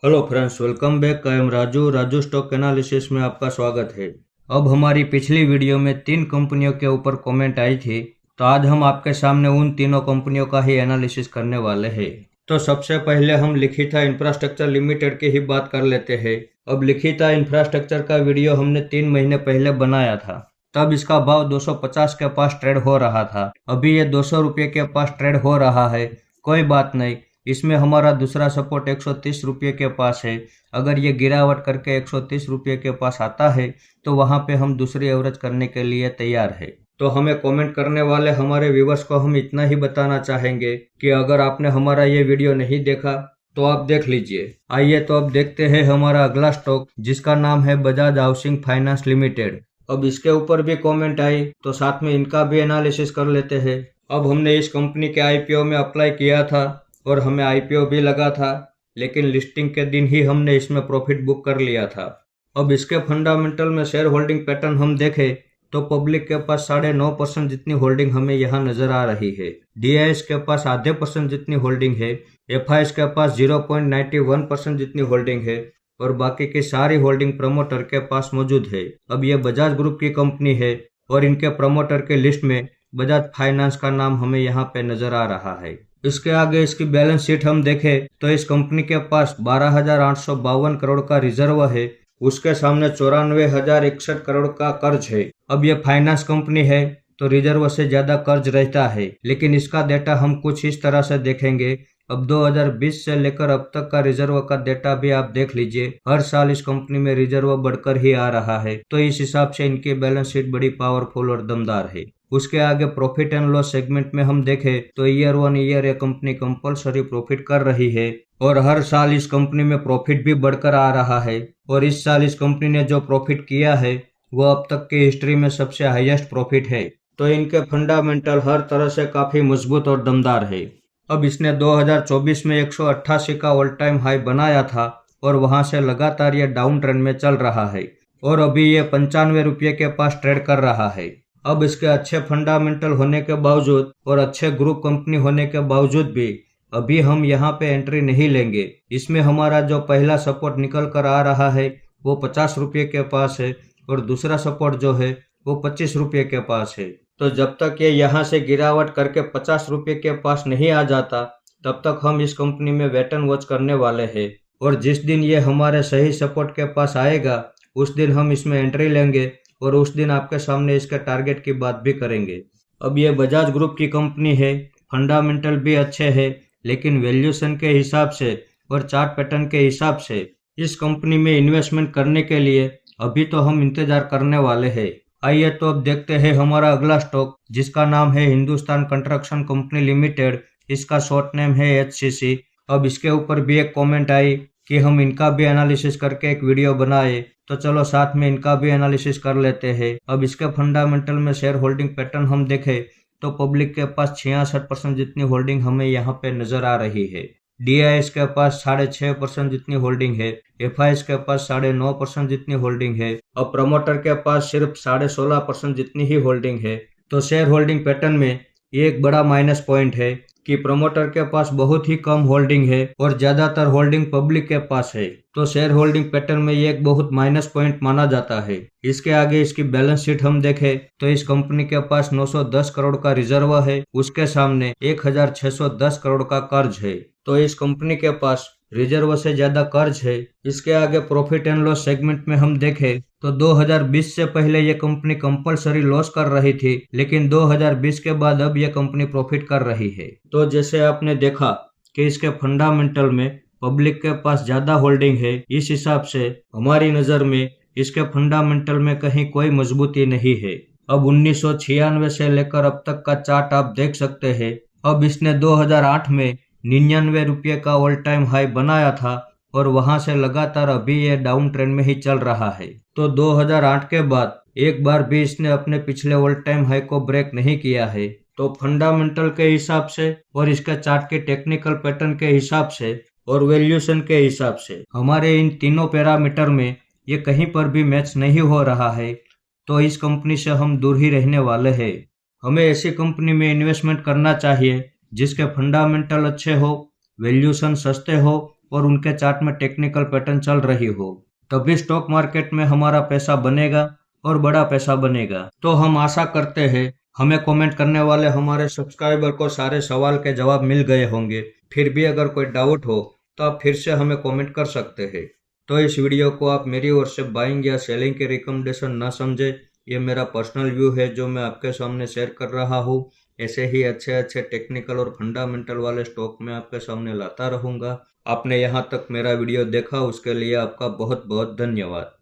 Hello friends, welcome back. I am Raju stock analysis में आपका स्वागत है। अब हमारी पिछली वीडियो में 3 कंपनियों के ऊपर कमेंट आई थी, तो आज हम आपके सामने उन तीनों कंपनियों का ही एनालिसिस करने वाले हैं। तो सबसे पहले हम लिखिता इंफ्रास्ट्रक्चर लिमिटेड की ही बात कर लेते हैं। अब लिखिता इंफ्रास्ट्रक्चर का वीडियो हमने 3 महीने पहले बनाया था, तब इसका भाव 250 के पास ट्रेड हो रहा था। अभी ये 200 रुपये के पास ट्रेड हो रहा है। कोई बात नहीं, इसमें हमारा दूसरा सपोर्ट 130 रुपये के पास है। अगर ये गिरावट करके 130 रुपये के पास आता है तो वहाँ पे हम दूसरी एवरेज करने के लिए तैयार है। तो हमें कमेंट करने वाले हमारे व्यूवर्स को हम इतना ही बताना चाहेंगे कि अगर आपने हमारा ये वीडियो नहीं देखा तो आप देख लीजिए। आइए तो अब देखते हैं हमारा अगला स्टॉक, जिसका नाम है बजाज हाउसिंग फाइनेंस लिमिटेड। अब इसके ऊपर भी कमेंट आई तो साथ में इनका भी एनालिसिस कर लेते हैं। अब हमने इस कंपनी के आईपीओ में अप्लाई किया था और हमें आईपीओ भी लगा था, लेकिन लिस्टिंग के दिन ही हमने इसमें प्रॉफिट बुक कर लिया था। अब इसके फंडामेंटल में शेयर होल्डिंग पैटर्न हम देखें तो पब्लिक के पास 9.5% जितनी होल्डिंग हमें यहाँ नजर आ रही है। डीआईएस के पास आधे % जितनी होल्डिंग है। एफआईएस के पास 0.91% जितनी होल्डिंग है और बाकी की सारी होल्डिंग प्रमोटर के पास मौजूद है। अब ये बजाज ग्रुप की कंपनी है और इनके प्रमोटर के लिस्ट में बजाज फाइनेंस का नाम हमें यहाँ पे नजर आ रहा है। इसके आगे इसकी बैलेंस शीट हम देखें तो इस कंपनी के पास 12,852 करोड़ का रिजर्व है। उसके सामने 94,061 करोड़ का कर्ज है। अब ये फाइनेंस कंपनी है तो रिजर्व से ज्यादा कर्ज रहता है, लेकिन इसका डेटा हम कुछ इस तरह से देखेंगे। अब 2020 से लेकर अब तक का रिजर्व का डेटा भी आप देख लीजिए। हर साल इस कंपनी में रिजर्व बढ़कर ही आ रहा है, तो इस हिसाब से इनकी बैलेंस शीट बड़ी पावरफुल और दमदार है। उसके आगे प्रॉफिट एंड लॉस सेगमेंट में हम देखें तो ईयर ऑन ईयर ये कंपनी कंपलसरी प्रॉफिट कर रही है और हर साल इस कंपनी में प्रॉफिट भी बढ़कर आ रहा है। और इस साल इस कंपनी ने जो प्रॉफिट किया है वो अब तक की हिस्ट्री में सबसे हाईएस्ट प्रॉफिट है। तो इनके फंडामेंटल हर तरह से काफी मजबूत और दमदार है। अब इसने 2024 में 188 का ऑल टाइम हाई बनाया था और वहां से लगातार ये डाउन ट्रेंड में चल रहा है और अभी ये 95 रुपये के पास ट्रेड कर रहा है। अब इसके अच्छे फंडामेंटल होने के बावजूद और अच्छे ग्रुप कंपनी होने के बावजूद भी अभी हम यहाँ पे एंट्री नहीं लेंगे। इसमें हमारा जो पहला सपोर्ट निकल कर आ रहा है वो 50 रुपये के पास है और दूसरा सपोर्ट जो है वो 25 रुपये के पास है। तो जब तक ये यहाँ से गिरावट करके 50 रुपये के पास नहीं आ जाता तब तक हम इस कंपनी में वेट एंड वॉच करने वाले हैं। और जिस दिन ये हमारे सही सपोर्ट के पास आएगा उस दिन हम इसमें एंट्री लेंगे और उस दिन आपके सामने इसके टारगेट की बात भी करेंगे। अब ये बजाज ग्रुप की कंपनी है, फंडामेंटल भी अच्छे हैं, लेकिन वैल्यूएशन के हिसाब से और चार्ट पैटर्न के हिसाब से इस कंपनी में इन्वेस्टमेंट करने के लिए अभी तो हम इंतजार करने वाले हैं। आइए तो अब देखते हैं हमारा अगला स्टॉक, जिसका नाम है हिंदुस्तान कंस्ट्रक्शन कंपनी लिमिटेड। इसका शॉर्ट नेम है HCC। अब इसके ऊपर भी एक कमेंट आई कि हम इनका भी एनालिसिस करके एक वीडियो बनाए, तो चलो साथ में इनका भी एनालिसिस कर लेते हैं। अब इसके फंडामेंटल में शेयर होल्डिंग पैटर्न हम देखें तो पब्लिक के पास 66% जितनी होल्डिंग हमें यहाँ पे नजर आ रही है। डीआईएस के पास 6.5% जितनी होल्डिंग है। एफआईएस के पास 9.5% जितनी होल्डिंग है। अब प्रमोटर के पास सिर्फ 16.5% जितनी ही होल्डिंग है। तो शेयर होल्डिंग पैटर्न में ये एक बड़ा माइनस पॉइंट है कि प्रमोटर के पास बहुत ही कम होल्डिंग है और ज्यादातर होल्डिंग पब्लिक के पास है। तो शेयर होल्डिंग पैटर्न में ये एक बहुत माइनस पॉइंट माना जाता है। इसके आगे इसकी बैलेंस शीट हम देखें तो इस कंपनी के पास 910 करोड़ का रिजर्व है। उसके सामने 1610 करोड़ का कर्ज है। तो इस कंपनी के पास रिजर्व से ज्यादा कर्ज है। इसके आगे प्रॉफिट एंड लॉस सेगमेंट में हम देखें तो 2020 से पहले ये कंपनी कंपलसरी लॉस कर रही थी, लेकिन 2020 के बाद अब ये कंपनी प्रॉफिट कर रही है। तो जैसे आपने देखा कि इसके फंडामेंटल में पब्लिक के पास ज्यादा होल्डिंग है, इस हिसाब से हमारी नजर में इसके फंडामेंटल में कहीं कोई मजबूती नहीं है। अब 1996 से लेकर अब तक का चार्ट आप देख सकते हैं। अब इसने 2008 में 99 रुपये का ऑल टाइम हाई बनाया था और वहां से लगातार अभी ये डाउन ट्रेंड में ही चल रहा है। तो 2008 के बाद एक बार भी इसने अपने पिछले ऑल टाइम हाई को ब्रेक नहीं किया है। तो फंडामेंटल के हिसाब से और इसके चार्ट के टेक्निकल पैटर्न के हिसाब से और वैल्यूएशन के हिसाब से हमारे इन तीनों पैरामीटर में ये कहीं पर भी मैच नहीं हो रहा है। तो इस कंपनी से हम दूर ही रहने वाले हैं। हमें ऐसी कंपनी में इन्वेस्टमेंट करना चाहिए जिसके फंडामेंटल अच्छे हो, वैल्यूएशन सस्ते हो और उनके चार्ट में टेक्निकल पैटर्न चल रही हो, तभी स्टॉक मार्केट में हमारा पैसा बनेगा और बड़ा पैसा बनेगा। तो हम आशा करते हैं हमें कमेंट करने वाले हमारे सब्सक्राइबर को सारे सवाल के जवाब मिल गए होंगे। फिर भी अगर कोई डाउट हो तो आप फिर से हमें कमेंट कर सकते हैं। तो इस वीडियो को आप मेरी ओर से बाइंग या सेलिंग के रिकमेंडेशन ना समझे, ये मेरा पर्सनल व्यू है जो मैं आपके सामने शेयर कर रहा हूँ। ऐसे ही अच्छे अच्छे टेक्निकल और फंडामेंटल वाले स्टॉक मैं आपके सामने लाता रहूंगा। आपने यहाँ तक मेरा वीडियो देखा उसके लिए आपका बहुत बहुत धन्यवाद।